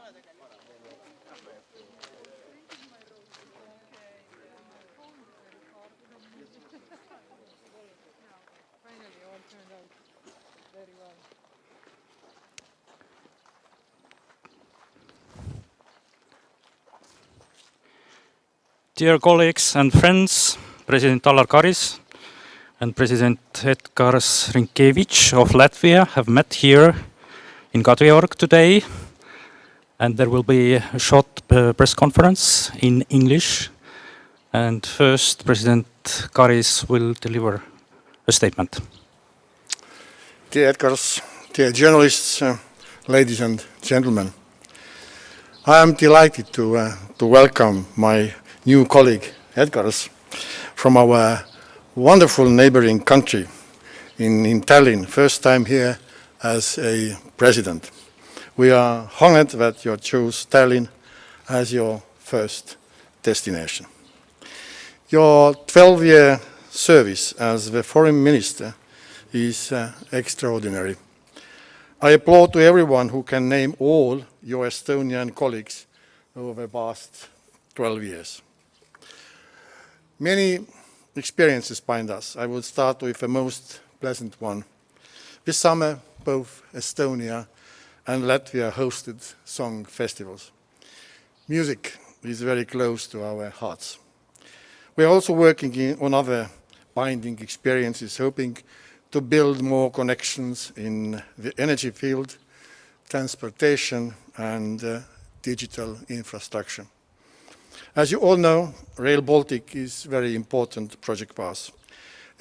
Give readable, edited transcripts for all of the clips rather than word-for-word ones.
Finally, all turned out very well. Dear colleagues and friends, President Alar Karis and President Edgars Rinkēvičs of Latvia have met here in Kadriorg today, and there will be a short press conference in English. And first, President Karis will deliver a statement. Dear Edgars, dear journalists, ladies and gentlemen, I am delighted to welcome my new colleague Edgars from our wonderful neighboring country in Tallinn, first time here as a president. We are honored that you chose Tallinn as your first destination. Your 12-year service as the foreign minister is extraordinary. I applaud to everyone who can name all your Estonian colleagues over the past 12 years. Many experiences bind us. I will start with the most pleasant one. This summer, both Estonia and Latvia hosted song festivals. Music is very close to our hearts. We are also working on other binding experiences, hoping to build more connections in the energy field, transportation, and digital infrastructure. As you all know, Rail Baltic is a very important project for us.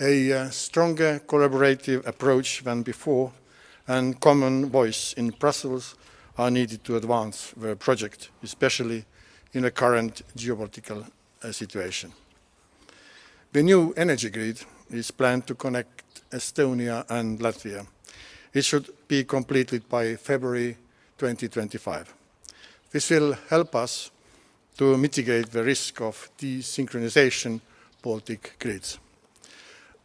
A stronger collaborative approach than before and common voice in Brussels are needed to advance the project, especially in the current geopolitical situation. The new energy grid is planned to connect Estonia and Latvia. It should be completed by February 2025. This will help us to mitigate the risk of desynchronization Baltic grids.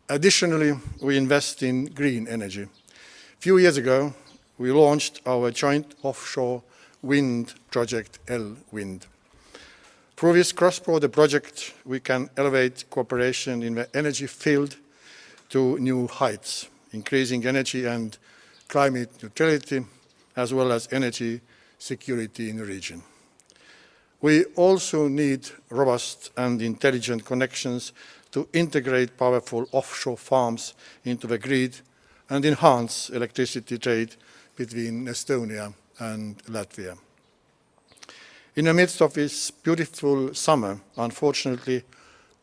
Additionally, we invest in green energy. A few years ago, we launched our joint offshore wind project, L-Wind. Through this cross-border project, we can elevate cooperation in the energy field to new heights, increasing energy and climate neutrality, as well as energy security in the region. We also need robust and intelligent connections to integrate powerful offshore farms into the grid and enhance electricity trade between Estonia and Latvia. In the midst of this beautiful summer, unfortunately,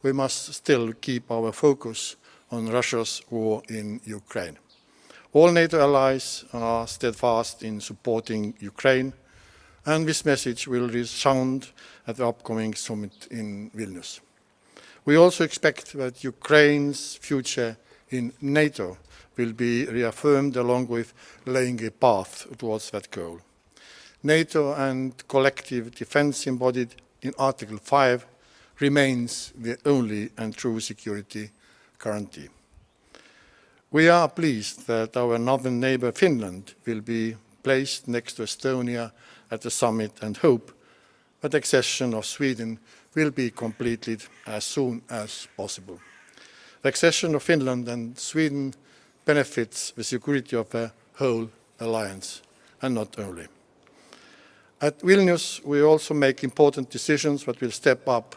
we must still keep our focus on Russia's war in Ukraine. All NATO allies are steadfast in supporting Ukraine, and this message will resound at the upcoming summit in Vilnius. We also expect that Ukraine's future in NATO will be reaffirmed along with laying a path towards that goal. NATO and collective defense embodied in Article 5 remains the only and true security guarantee. We are pleased that our northern neighbor Finland will be placed next to Estonia at the summit and hope that accession of Sweden will be completed as soon as possible. The accession of Finland and Sweden benefits the security of the whole alliance, and not only. At Vilnius, we also make important decisions that will step up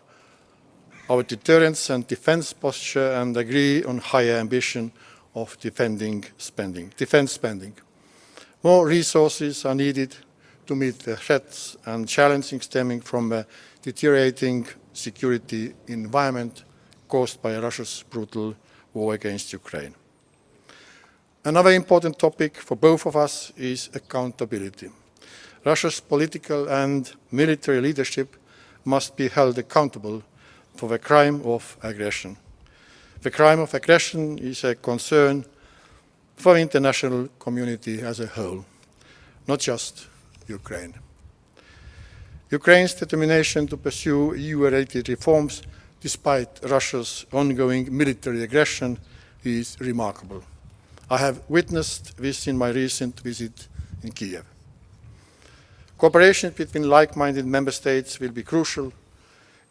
our deterrence and defense posture and agree on higher ambition of defense spending. More resources are needed to meet the threats and challenges stemming from a deteriorating security environment caused by Russia's brutal war against Ukraine. Another important topic for both of us is accountability. Russia's political and military leadership must be held accountable for the crime of aggression. The crime of aggression is a concern for the international community as a whole, not just Ukraine. Ukraine's determination to pursue EU-related reforms despite Russia's ongoing military aggression is remarkable. I have witnessed this in my recent visit in Kiev. Cooperation between like-minded member states will be crucial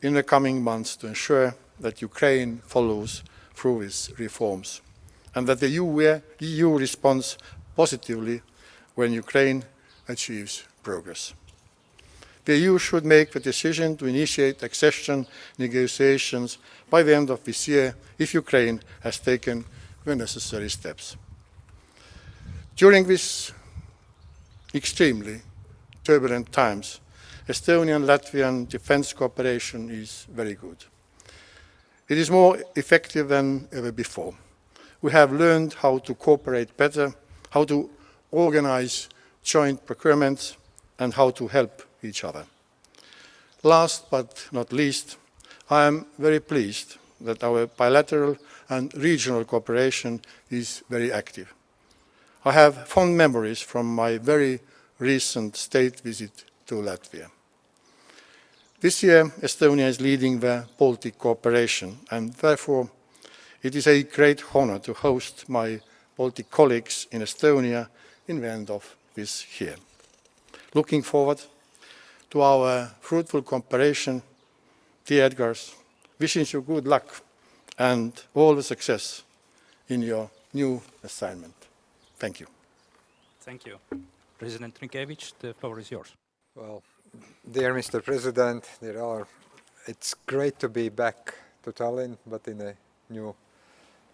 in the coming months to ensure that Ukraine follows through its reforms and that the EU responds positively when Ukraine achieves progress. The EU should make the decision to initiate accession negotiations by the end of this year if Ukraine has taken the necessary steps. During these extremely turbulent times, Estonian and Latvian defence cooperation is very good. It is more effective than ever before. We have learned how to cooperate better, how to organize joint procurements, and how to help each other. Last but not least, I am very pleased that our bilateral and regional cooperation is very active. I have fond memories from my very recent state visit to Latvia. This year, Estonia is leading the Baltic cooperation, and therefore it is a great honor to host my Baltic colleagues in Estonia in the end of this year. Looking forward to our fruitful cooperation, dear Edgars, wishing you good luck and all the success in your new assignment. Thank you. Thank you. President Rinkēvičs, the floor is yours. Well, dear Mr. President, dear Alar, it's great to be back to Tallinn, but in a new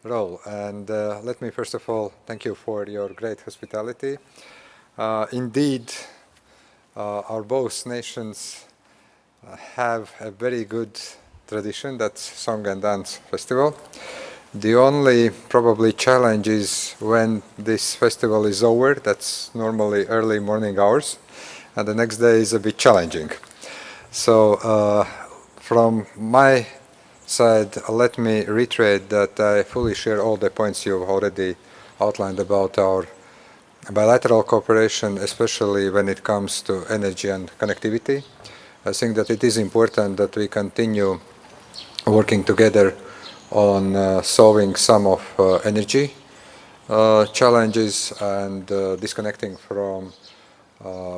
role. And let me first of all thank you for your great hospitality. Indeed, our both nations have a very good tradition, that's Song and Dance Festival. The only probably challenge is when this festival is over, that's normally early morning hours, and the next day is a bit challenging. So from my side, let me reiterate that I fully share all the points you've already outlined about our bilateral cooperation, especially when it comes to energy and connectivity. I think that it is important that we continue working together on solving some of energy challenges and disconnecting from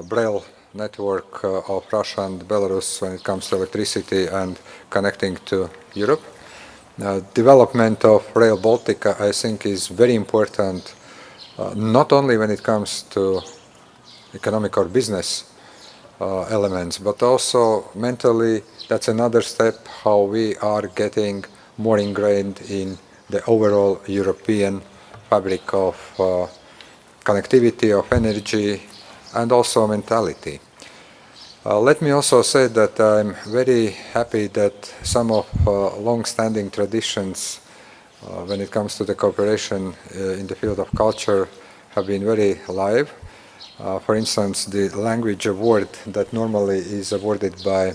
Braille network of Russia and Belarus when it comes to electricity and connecting to Europe. Development of Rail Baltica, I think, is very important, not only when it comes to economic or business elements, but also mentally. That's another step how we are getting more ingrained in the overall European fabric of connectivity, of energy, and also mentality. Let me also say that I'm very happy that some of long-standing traditions when it comes to the cooperation in the field of culture have been very alive. For instance, the language award that normally is awarded by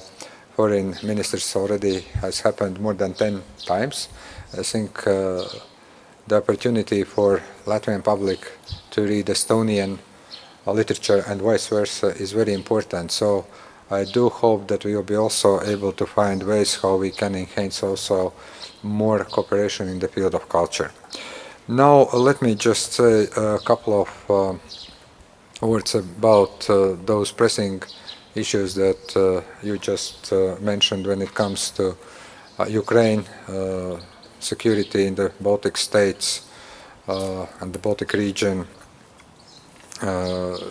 foreign ministers already has happened more than 10 times. I think the opportunity for Latvian public to read Estonian literature and vice versa is very important. So I do hope that we will be also able to find ways how we can enhance also more cooperation in the field of culture. Now let me just say a couple of words about those pressing issues that you just mentioned when it comes to Ukraine, security in the Baltic states and the Baltic region,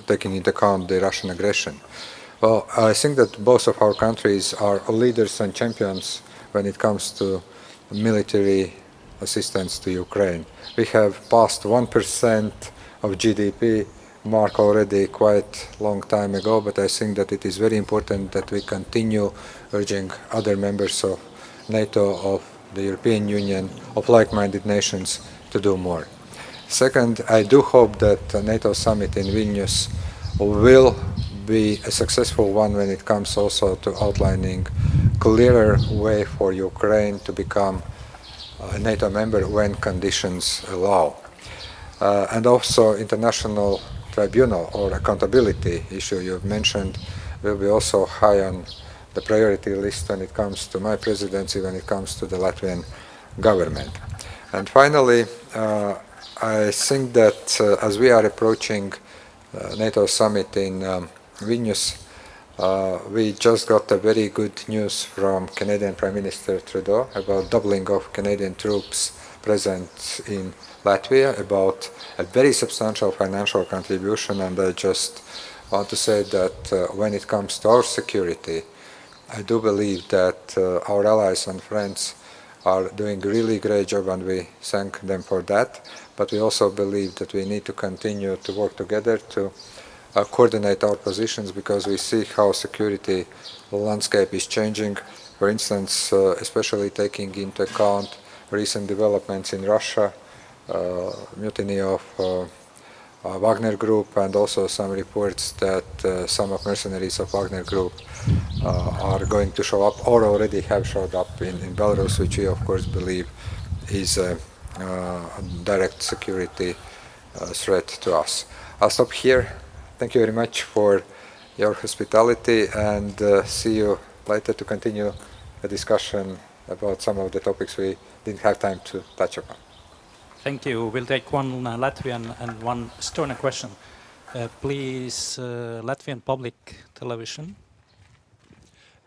taking into account the Russian aggression. Well, I think that both of our countries are leaders and champions when it comes to military assistance to Ukraine. We have passed 1% of GDP mark already quite long time ago, but I think that it is very important that we continue urging other members of NATO, of the European Union, of like-minded nations to do more. Second, I do hope that the NATO summit in Vilnius will be a successful one when it comes also to outlining clearer way for Ukraine to become a NATO member when conditions allow. And also international tribunal or accountability issue you've mentioned will be also high on the priority list when it comes to my presidency, when it comes to the Latvian government. And finally, I think that as we are approaching NATO summit in Vilnius, We just got a very good news from Canadian Prime Minister Trudeau about doubling of Canadian troops present in Latvia, about a very substantial financial contribution, and I just want to say that when it comes to our security, I do believe that our allies and friends are doing a really great job, and we thank them for that. But we also believe that we need to continue to work together to coordinate our positions, because we see how security landscape is changing. For instance, especially taking into account recent developments in Russia, mutiny of Wagner Group, and also some reports that some of mercenaries of Wagner Group are going to show up or already have showed up in Belarus, which we of course believe is a direct security threat to us. I'll stop here. Thank you very much for your hospitality, and see you later to continue the discussion about some of the topics we didn't have time to touch upon. Thank you. We'll take one Latvian and one Estonian question. Please, Latvian public television.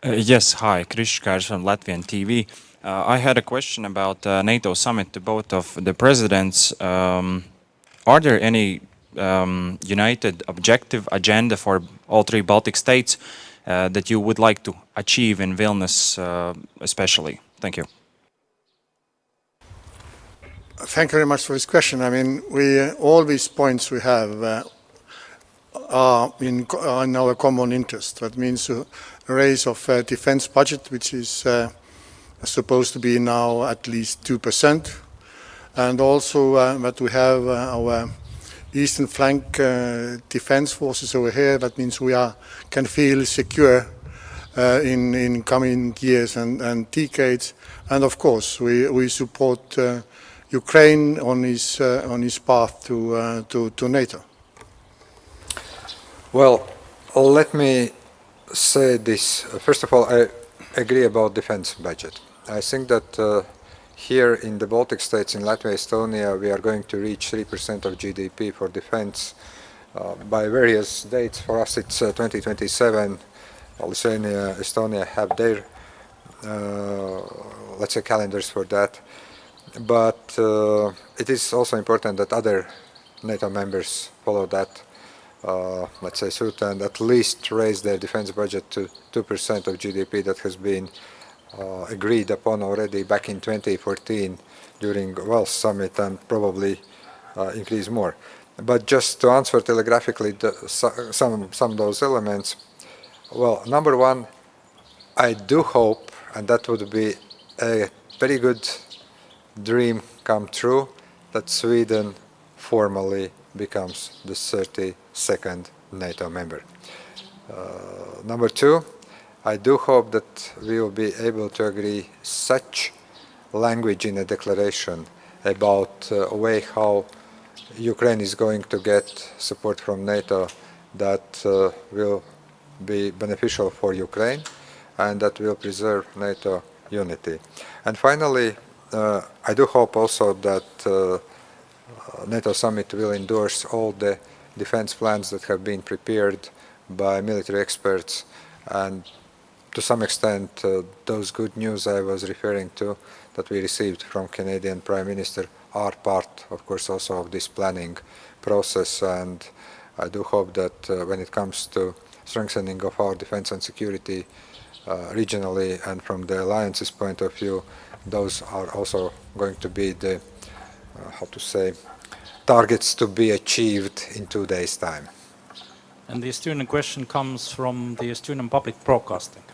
Yes, hi, Karis from Latvian TV. I had a question about NATO summit to both of the presidents. Are there any united objective agenda for all three Baltic states that you would like to achieve in Vilnius especially? Thank you. Thank you very much for this question. I mean, all these points we have are in our common interest. That means a raise of defense budget, which is supposed to be now at least 2%, and also that we have our eastern flank defense forces over here. That means we can feel secure in coming years and decades. And of course, we support Ukraine on his path to NATO. Well, let me say this. First of all, I agree about defense budget. I think that here in the Baltic states, in Latvia, Estonia, we are going to reach 3% of GDP for defense by various dates. For us, it's 2027. Lithuania, Estonia have their, let's say, calendars for that. But it is also important that other NATO members follow that, let's say, suit, and at least raise their defense budget to 2% of GDP that has been agreed upon already back in 2014 during Wells Summit, and probably increase more. But just to answer telegraphically some of those elements, well, number one, I do hope, and that would be a very good dream come true, that Sweden formally becomes the 32nd NATO member. Number two, I do hope that we will be able to agree such language in a declaration about a way how Ukraine is going to get support from NATO that will be beneficial for Ukraine and that will preserve NATO unity. And finally, I do hope also that NATO summit will endorse all the defense plans that have been prepared by military experts, and to some extent those good news I was referring to that we received from Canadian Prime Minister are part, of course, also of this planning process. And I do hope that when it comes to strengthening of our defense and security regionally and from the alliance's point of view, those are also going to be the, how to say, targets to be achieved in 2 days' time. And the Estonian question comes from the Estonian public broadcasting.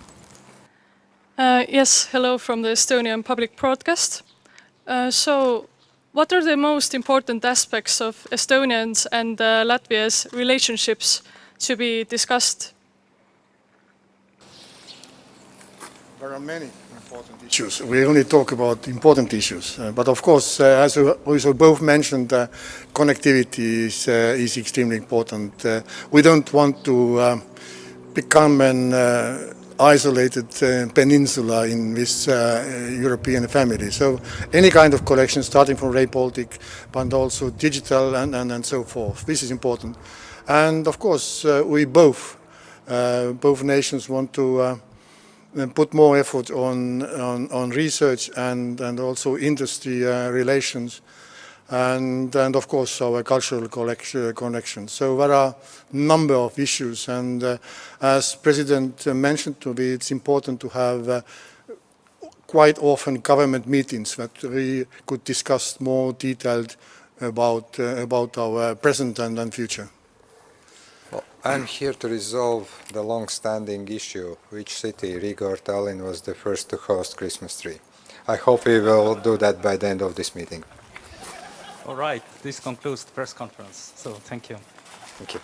Yes, hello from the Estonian public broadcast. So, what are the most important aspects of Estonians and Latvia's relationships to be discussed? There are many important issues. We only talk about important issues. But of course, as we also both mentioned, connectivity is extremely important. We don't want to become an isolated peninsula in this European family. So any kind of collection, starting from Rail Baltic, but also digital and so forth. This is important. And of course, we both Both nations want to put more effort on research and also industry relations, and of course our cultural connections. So there are a number of issues, and as President mentioned to me, it's important to have quite often government meetings that we could discuss more detailed about our present and future. Well, I'm here to resolve the long-standing issue, which city, Riga or Tallinn, was the first to host Christmas tree. I hope we will do that by the end of this meeting. All right, this concludes the press conference. So thank you. Thank you.